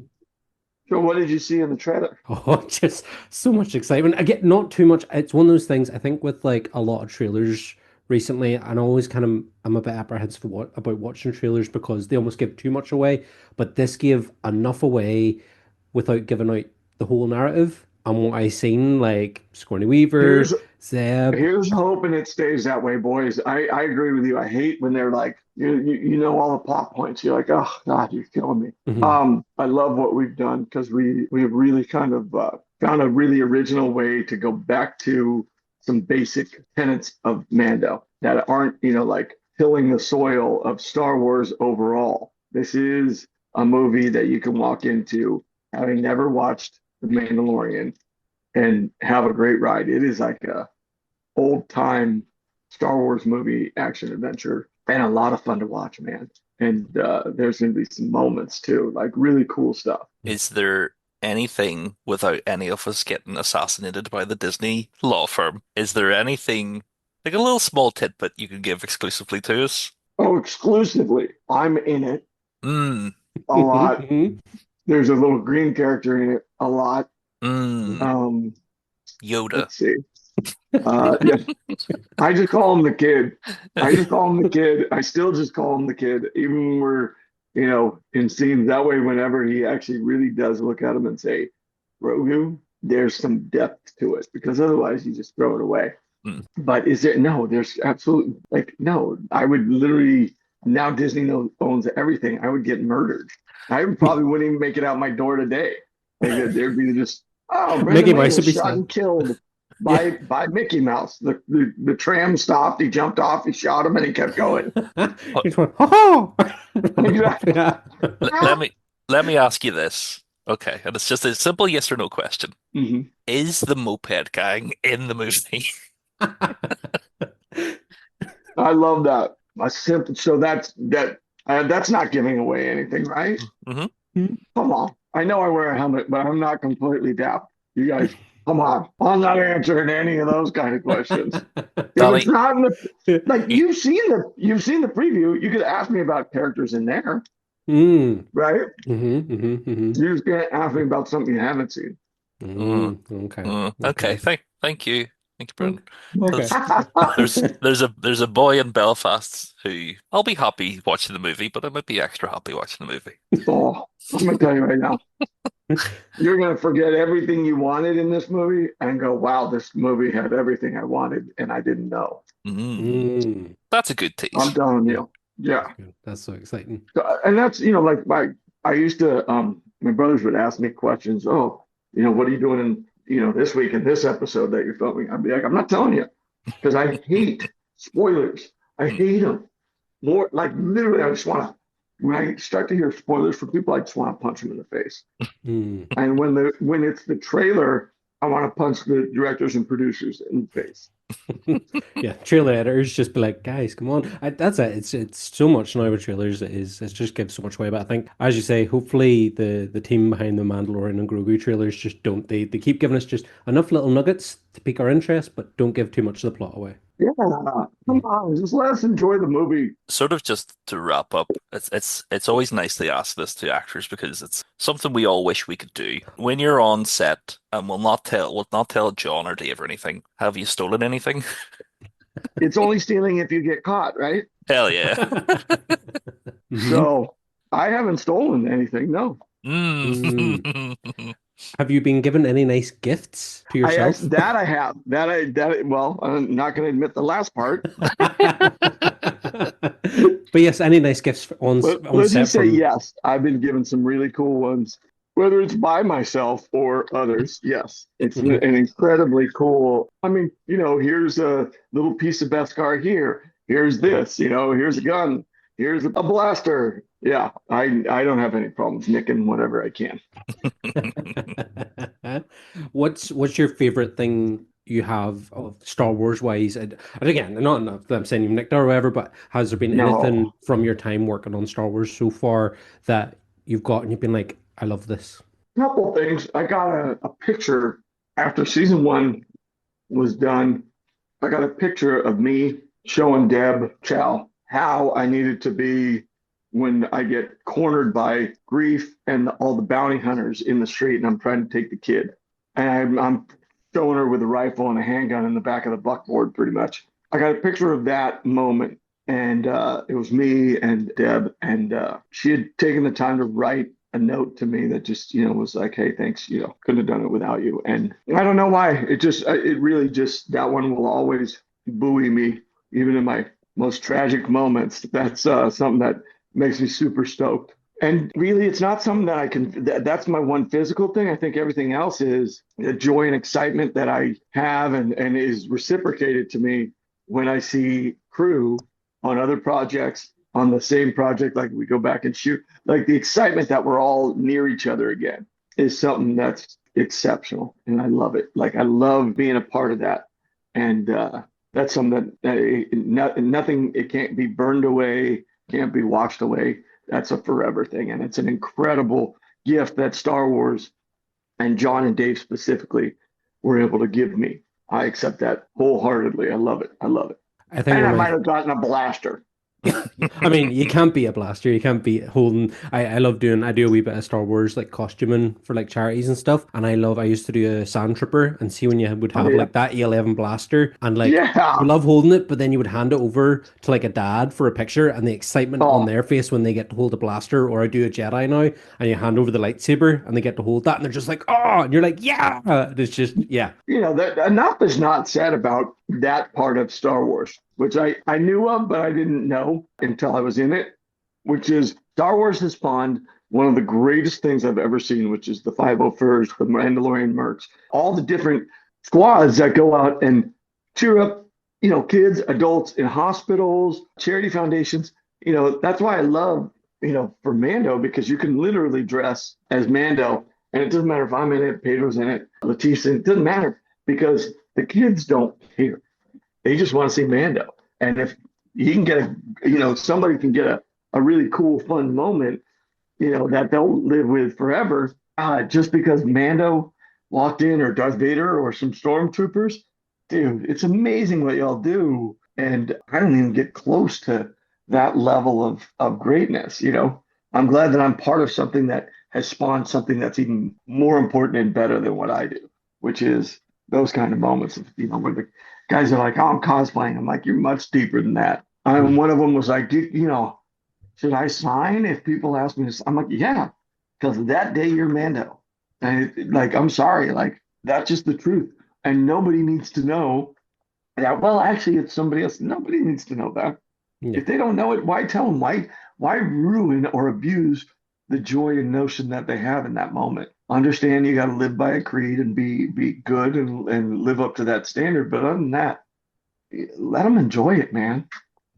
S3: So what did you see in the trailer?
S2: Oh, just so much excitement. I get not too much. It's one of those things I think with like a lot of trailers recently, and I always kind of I'm a bit apprehensive about watching trailers because they almost give too much away. But this gave enough away without giving out the whole narrative. And what I seen, like Sigourney Weaver,
S3: Here's
S2: Zeb.
S3: Here's hoping it stays that way, boys. I agree with you. I hate when they're like, you know all the plot points. You're like, oh God, you're killing me.
S2: Mhm.
S3: I love what we've done because we have really kind of found a really original way to go back to some basic tenets of Mando that aren't, like tilling the soil of Star Wars overall. This is a movie that you can walk into having never watched The Mandalorian and have a great ride. It is like a old time Star Wars movie action adventure and a lot of fun to watch, man. And there's going to be some moments too, like really cool stuff.
S1: Is there anything without any of us getting assassinated by the Disney law firm? Is there anything like a little small tidbit you could give exclusively to us?
S3: Oh, exclusively, I'm in it
S1: Mm,
S3: a lot. There's a little green character in it a lot.
S1: mm,
S3: Um,
S1: Yoda.
S3: let's see. Yeah, I just call him the kid. I just call him the kid. I still just call him the kid, even when we're, in scenes. That way, whenever he actually really does look at him and say, Grogu, there's some depth to it, because otherwise you just throw it away.
S1: Mm.
S3: But is there? No, there's absolutely, like, no. I would literally, now Disney owns everything. I would get murdered. I probably wouldn't even make it out my door today. Like, there'd be just, oh, Brandon
S2: Mickey
S3: Wayne
S2: Mouse would
S3: was
S2: be
S3: shot
S2: sad.
S3: and killed
S2: Yeah.
S3: by Mickey Mouse. The tram stopped. He jumped off. He shot him, and he kept going.
S1: Uh,
S2: He just went, ha
S3: Exactly.
S2: ha.
S1: let me ask you this. Okay, and it's just a simple yes or no question.
S3: Mhm.
S1: Is the moped gang in the movie?
S3: I love that. A simple. So that's not giving away anything, right?
S1: Hmm.
S3: Come on. I know I wear a helmet, but I'm not completely daft. You guys, come on. I'm not answering any of those kind of questions. If it's
S1: Danny,
S3: not in the, like,
S1: you,
S3: you've seen the preview. You could ask me about characters in there,
S2: Mm.
S3: right?
S2: Mm-hmm.
S3: You just can't ask me about something you haven't seen.
S1: mm,
S2: Okay.
S1: okay,
S2: Okay.
S1: thank you, Brendan.
S2: Okay.
S1: There's there's a boy in Belfast who I'll be happy watching the movie, but I might be extra happy watching the movie.
S3: Oh, I'm gonna tell you right now, you're gonna forget everything you wanted in this movie and go, "Wow, this movie had everything I wanted, and I didn't know."
S1: Mm,
S2: Mm.
S1: that's a good
S3: I'm
S1: tease.
S3: telling
S2: Yeah,
S3: you, yeah.
S2: that's good. That's so exciting.
S3: And that's, like, I used to, my brothers would ask me questions. Oh, what are you doing in, this week in this episode that you're filming? I'd be like, I'm not telling you, because I hate spoilers. I
S1: Mm.
S3: hate them more. Like, literally, I just want to. When I start to hear spoilers for people, I just want to punch them in the face.
S2: Mm.
S3: And when it's the trailer, I want to punch the directors and producers in the face.
S2: Yeah, trailer editors just be like, guys, come on. That's it. It's so much now with trailers. It just gives so much away. But I think, as you say, hopefully the team behind the Mandalorian and Grogu trailers just don't. They keep giving us just enough little nuggets to pique our interest, but don't give too much of the plot away.
S3: Yeah, come
S2: Mm.
S3: on, just let us enjoy the movie.
S1: Sort of just to wrap up, it's always nice to ask this to actors because it's something we all wish we could do. When you're on set, and we'll not tell John or Dave or anything. Have you stolen anything?
S3: It's only stealing if you get caught, right?
S1: Hell yeah.
S2: Hmm.
S3: So I haven't stolen anything. No.
S2: Mm.
S1: Mm.
S2: Have you been given any nice gifts to
S3: I
S2: yourself?
S3: actually, that I have well, I'm not going to admit the last part,
S2: But yes, any nice gifts
S3: but
S2: on
S3: let's
S2: set
S3: just say
S2: from.
S3: yes. I've been given some really cool ones, whether it's by myself or others. Yes, it's an
S2: Okay.
S3: incredibly cool. I mean, here's a little piece of Beskar here. Here's this. Here's a gun. Here's a blaster. Yeah, I don't have any problems nicking whatever I can.
S2: What's your favorite thing you have of Star Wars wise? And again, not that I'm saying you've nicked or whatever, but has there been
S3: No,
S2: anything from your time working on Star Wars so far that you've got and you've been like, I love this?
S3: couple things. I got a picture after season one was done. I got a picture of me showing Deb Chow how I needed to be when I get cornered by Grief and all the bounty hunters in the street, and I'm trying to take the kid. And I'm showing her with a rifle and a handgun in the back of the buckboard, pretty much. I got a picture of that moment, and it was me and Deb, and she had taken the time to write a note to me that just, was like, hey, thanks, couldn't have done it without you. And I don't know why. It really just, that one will always buoy me, even in my most tragic moments. That's something that makes me super stoked. And really, it's not something that I can, that's my one physical thing. I think everything else is the joy and excitement that I have and is reciprocated to me when I see crew on other projects, on the same project, like we go back and shoot, like the excitement that we're all near each other again is something that's exceptional. And I love it. Like, I love being a part of that. And that's something that nothing, it can't be burned away, can't be washed away. That's a forever thing. And it's an incredible gift that Star Wars and John and Dave specifically were able to give me. I accept that wholeheartedly. I love it. I love it.
S2: I think
S3: And
S2: one
S3: I
S2: of
S3: might
S2: my
S3: have gotten a blaster.
S2: I mean, you can't be a blaster. You can't be holding. I love doing. I do a wee bit of Star Wars like costuming for like charities and stuff. And I used to do a sand trooper and see when you would
S3: Oh
S2: have
S3: yeah,
S2: like that E11 blaster and like you
S3: yeah.
S2: love holding it, but then you would hand it over to like a dad for a picture and the excitement on
S3: Oh,
S2: their face when they get to hold a blaster. Or I do a Jedi now and you hand over the lightsaber and they get to hold that and they're just like, oh, and you're like, yeah. It's just yeah.
S3: that enough is not said about that part of Star Wars, which I knew of, but I didn't know until I was in it, which is Star Wars has spawned one of the greatest things I've ever seen, which is the 501st, the Mandalorian mercs, all the different squads that go out and cheer up, kids, adults in hospitals, charity foundations. That's why I love, for Mando, because you can literally dress as Mando. And it doesn't matter if I'm in it, Pedro's in it, Latif's in it, it doesn't matter because the kids don't care. They just want to see Mando. And if he can get somebody can get a really cool, fun moment, that they'll live with forever, just because Mando walked in or Darth Vader or some stormtroopers, dude, it's amazing what y'all do. And I don't even get close to that level of greatness. I'm glad that I'm part of something that has spawned something that's even more important and better than what I do, which is those kind of moments of, where the guys are like, oh, I'm cosplaying. I'm like, you're much deeper than that. And one of them was like, should I sign if people ask me to? I'm like, yeah, because that day you're Mando. And like, I'm sorry, like that's just the truth. And nobody needs to know that. Well, actually, it's somebody else. Nobody needs to know that.
S2: Yeah.
S3: If they don't know it, why tell them? Why ruin or abuse the joy and notion that they have in that moment? Understand you got to live by a creed and be good and live up to that standard. But other than that, let them enjoy it, man.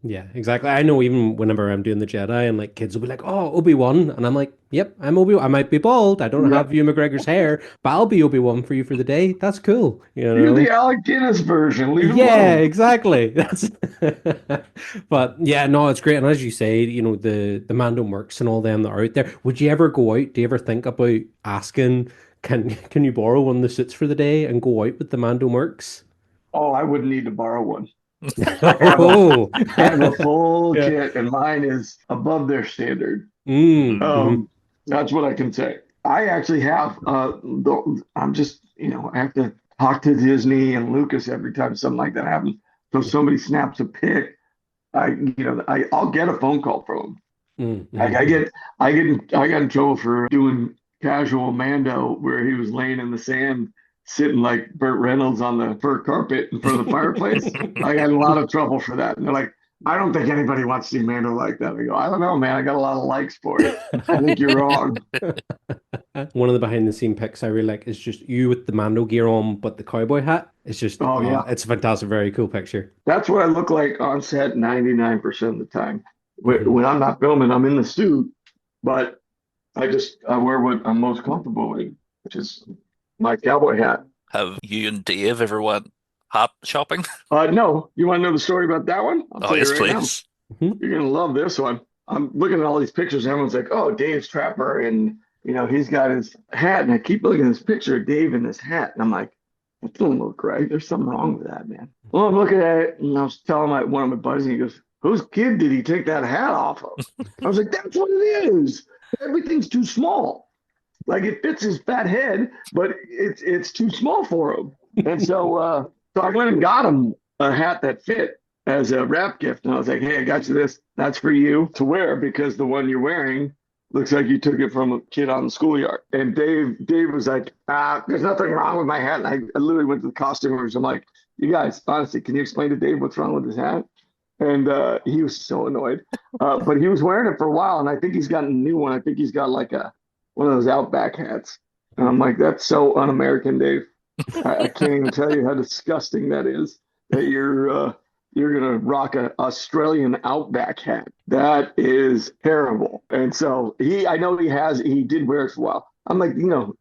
S2: Yeah, exactly. I know even whenever I'm doing the Jedi and like kids will be like, "Oh, Obi-Wan," and I'm like, "Yep, I'm Obi-Wan. I might be bald. I don't
S3: Yep.
S2: have Ewan McGregor's hair, but I'll be Obi-Wan for you for the day. That's cool, you
S3: You're
S2: know."
S3: the Alec Guinness version. Leave it
S2: Yeah,
S3: alone.
S2: exactly. That's but yeah, no, it's great. And as you say, the Mando mercs and all them that are out there. Would you ever go out? Do you ever think about asking, can you borrow one of the suits for the day and go out with the Mando mercs?
S3: Oh, I wouldn't need to borrow one. I have a
S2: Oh,
S3: I have a full
S2: yeah.
S3: kit, and mine is above their standard.
S2: Mm-hmm.
S3: That's what I can say. I actually have. I'm just, I have to talk to Disney and Lucas every time something like that happens. So if somebody snaps a pic, I'll get a phone call from them. Like I
S2: Mm-hmm.
S3: get, I got in trouble for doing casual Mando where he was laying in the sand, sitting like Burt Reynolds on the fur carpet in front of the fireplace. I got in a lot of trouble for that. And they're like, I don't think anybody wants to see Mando like that. I go, I don't know, man. I got a lot of likes for it. I think you're wrong.
S2: One of the behind the scene pics I really like is just you with the Mando gear on, but the cowboy hat. It's just,
S3: Oh yeah,
S2: it's a fantastic, very cool picture.
S3: that's what I look like on set 99% of the time.
S2: Hmm.
S3: When I'm not filming, I'm in the suit, but I wear what I'm most comfortable in, which is my cowboy hat.
S1: Have you and Dave ever went hat shopping?
S3: No, you want to know the story about that one? I'll
S1: Oh,
S3: tell you
S1: yes,
S3: right now.
S1: please.
S2: Hmm.
S3: You're gonna love this one. I'm looking at all these pictures. Everyone's like, "Oh, Dave's Trapper," and he's got his hat. And I keep looking at this picture of Dave in this hat, and I'm like, "That doesn't look right. There's something wrong with that, man." Well, I'm looking at it, and I was telling one of my buddies, and he goes, "Whose kid did he take that hat off of?" I was like, "That's what it is. Everything's too small. Like it fits his fat head, but it's too small for him." And so I went and got him a hat that fit as a wrap gift. And I was like, hey, I got you this. That's for you to wear because the one you're wearing looks like you took it from a kid on the schoolyard. And Dave was like, there's nothing wrong with my hat. And I literally went to the costumers. I'm like, you guys, honestly, can you explain to Dave what's wrong with his hat? And he was so annoyed. But he was wearing it for a while, and I think he's got a new one. I think he's got like one of those Outback hats. And I'm like, that's so un-American, Dave. I can't even tell you how disgusting that is. That you're gonna rock a Australian Outback hat. That is terrible. And so I know he did wear it for a while. I'm like,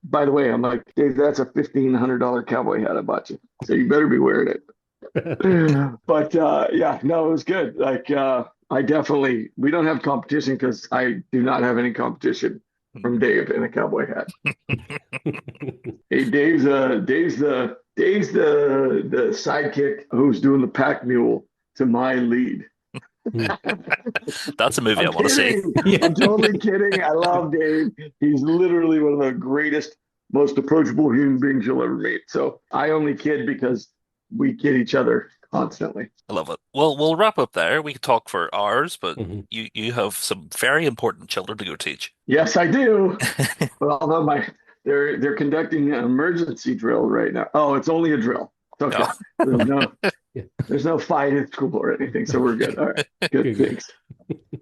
S3: by the way, I'm like, Dave, that's a $1,500 cowboy hat I bought you. So you better be wearing it. But yeah, no, it was good. Like we don't have competition because I do not have any competition from Dave in a cowboy hat. Hey, Dave's the sidekick who's doing the pack mule to my lead.
S1: That's a movie I
S3: I'm
S1: want to see.
S3: kidding.
S2: Yeah.
S3: I'm totally kidding. I love Dave. He's literally one of the greatest, most approachable human beings you'll ever meet. So I only kid because we kid each other constantly.
S1: I love it. Well, we'll wrap up there. We could talk for hours, but
S2: Mhm.
S1: you have some very important children to go teach.
S3: Yes, I do. But although they're conducting an emergency drill right now. Oh, it's only a drill. It's okay.
S1: No.
S2: Yeah.
S3: There's no fight at school or anything, so we're good. All right. Good.
S2: Good.
S3: Thanks.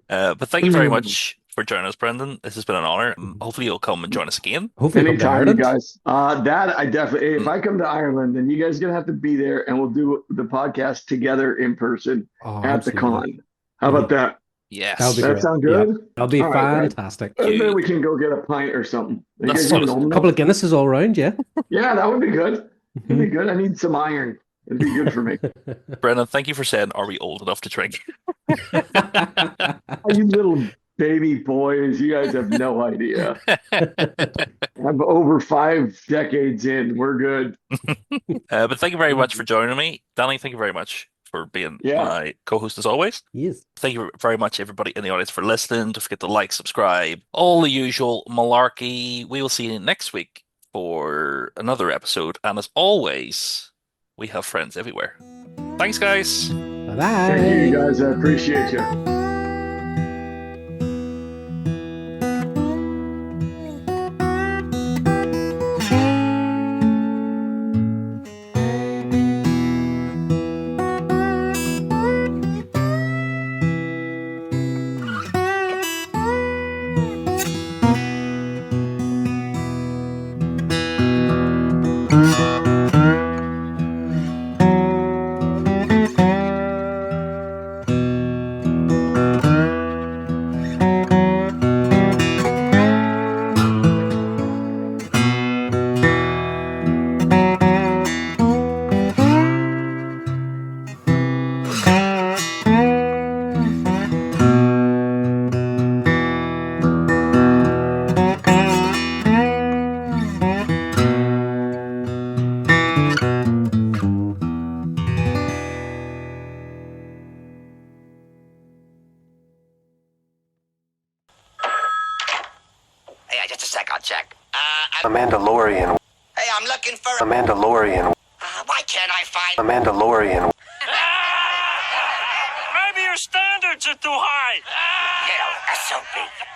S1: But thank you very much for joining us, Brendan. This has been an honor. Hopefully you'll come and join us again.
S2: Hopefully come to
S3: Anytime, you
S2: Ireland.
S3: guys. That I definitely. If I come to Ireland, then you guys are gonna have to be there, and we'll do the podcast together in person
S2: Oh,
S3: at the
S2: absolutely.
S3: con. How about that?
S1: Yes.
S2: That'll be
S3: That
S2: great.
S3: sound
S2: Yeah.
S3: good?
S2: That'll be
S3: All right,
S2: fantastic.
S3: and then we can go get a pint or something. You
S1: That's
S3: guys
S1: what
S3: need
S1: it's-
S2: A
S3: almond
S2: couple
S3: milk?
S2: of Guinnesses all around, yeah.
S3: Yeah, that would be good. It'd be good. I need some iron. It'd be good for me.
S1: Brendan, thank you for saying, are we old enough to drink?
S3: You little baby boys, you guys have no idea. I'm over 5 decades in. We're good.
S1: But thank you very much for joining me. Danny, thank you very much for being
S3: Yeah.
S1: my co-host as always.
S2: Yes.
S1: Thank you very much, everybody in the audience, for listening. Don't forget to like, subscribe, all the usual malarkey. We will see you next week for another episode. And as always, we have friends everywhere. Thanks, guys.
S2: Bye-bye.
S3: Thank you, guys. I appreciate you.
S4: Hey, just a sec, I'll check.
S5: A Mandalorian.
S4: Hey, I'm looking for
S5: A Mandalorian.
S4: why can't I find...
S5: A Mandalorian.
S6: Maybe your standards are too high.
S4: You know, SOB.